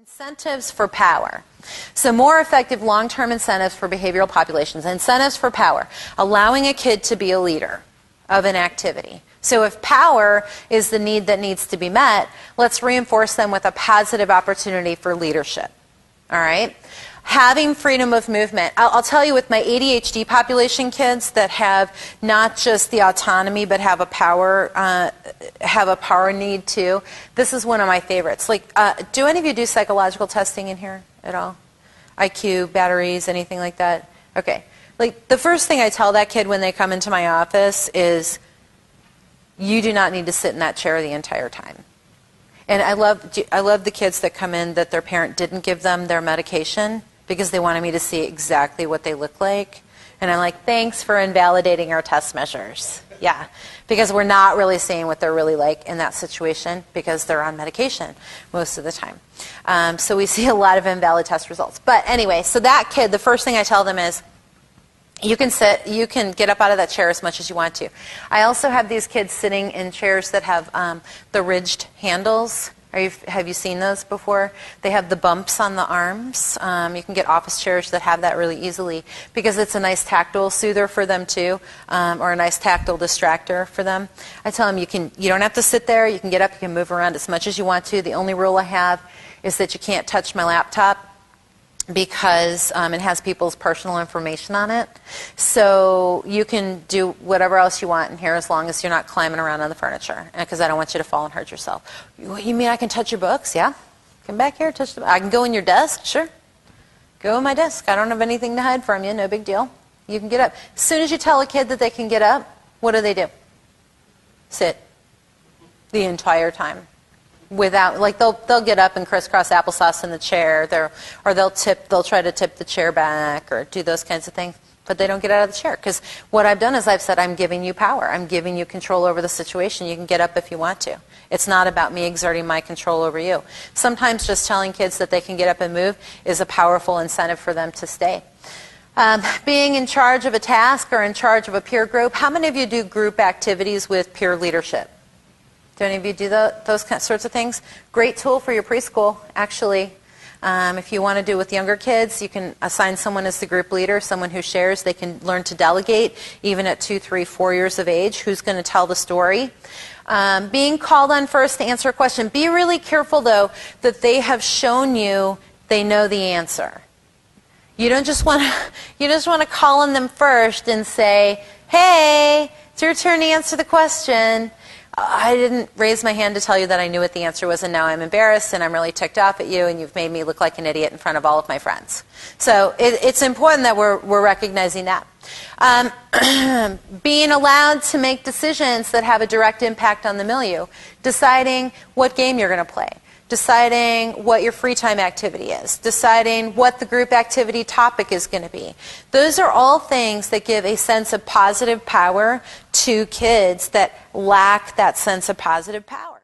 Incentives for power. So more effective long-term incentives for behavioral populations. Incentives for power. Allowing a kid to be a leader of an activity. So if power is the need that needs to be met, let's reinforce them with a positive opportunity for leadership. All right? Having freedom of movement. I'll tell you, with my ADHD population kids that have not just the autonomy but have a power need too, this is one of my favorites. Like, do any of you do psychological testing in here at all? IQ, batteries, anything like that? Okay. Like, the first thing I tell that kid when they come into my office is, you do not need to sit in that chair the entire time. And I love the kids that come in that their parent didn't give them their medication because they wanted me to see exactly what they look like. And I'm like, thanks for invalidating our test measures. Yeah, because we're not really seeing what they're really like in that situation because they're on medication most of the time. So we see a lot of invalid test results. But anyway, so that kid, the first thing I tell them is, you can sit, you can get up out of that chair as much as you want to. I also have these kids sitting in chairs that have the ridged handles. Have you seen those before? They have the bumps on the arms. You can get office chairs that have that really easily because it's a nice tactile soother for them too, or a nice tactile distractor for them. I tell them you don't have to sit there. You can get up, you can move around as much as you want to. The only rule I have is that you can't touch my laptop because it has people's personal information on it. So you can do whatever else you want in here as long as you're not climbing around on the furniture, because I don't want you to fall and hurt yourself. You mean I can touch your books? Yeah. Come back here, touch the. I can go in your desk? Sure. Go in my desk. I don't have anything to hide from you. No big deal. You can get up. As soon as you tell a kid that they can get up, what do? Sit. The entire time. Without, like, they'll get up and crisscross applesauce in the chair, or they'll try to tip the chair back or do those kinds of things, but they don't get out of the chair because what I've done is I've said, I'm giving you power, I'm giving you control over the situation. You can get up if you want to. It's not about me exerting my control over you. Sometimes just telling kids that they can get up and move is a powerful incentive for them to stay. Being in charge of a task or in charge of a peer group. How many of you do group activities with peer leadership? Do any of you do those sorts of things? Great tool for your preschool, actually. If you want to do it with younger kids, you can assign someone as the group leader, someone who shares. They can learn to delegate, even at 2, 3, 4 years of age, who's going to tell the story. Being called on first to answer a question. Be really careful, though, that they have shown you they know the answer. You don't just want to call on them first and say, hey, it's your turn to answer the question. I didn't raise my hand to tell you that I knew what the answer was, and now I'm embarrassed, and I'm really ticked off at you, and you've made me look like an idiot in front of all of my friends. So it's important that we're recognizing that. Being allowed to make decisions that have a direct impact on the milieu. Deciding what game you're going to play. Deciding what your free time activity is, deciding what the group activity topic is going to be. Those are all things that give a sense of positive power to kids that lack that sense of positive power.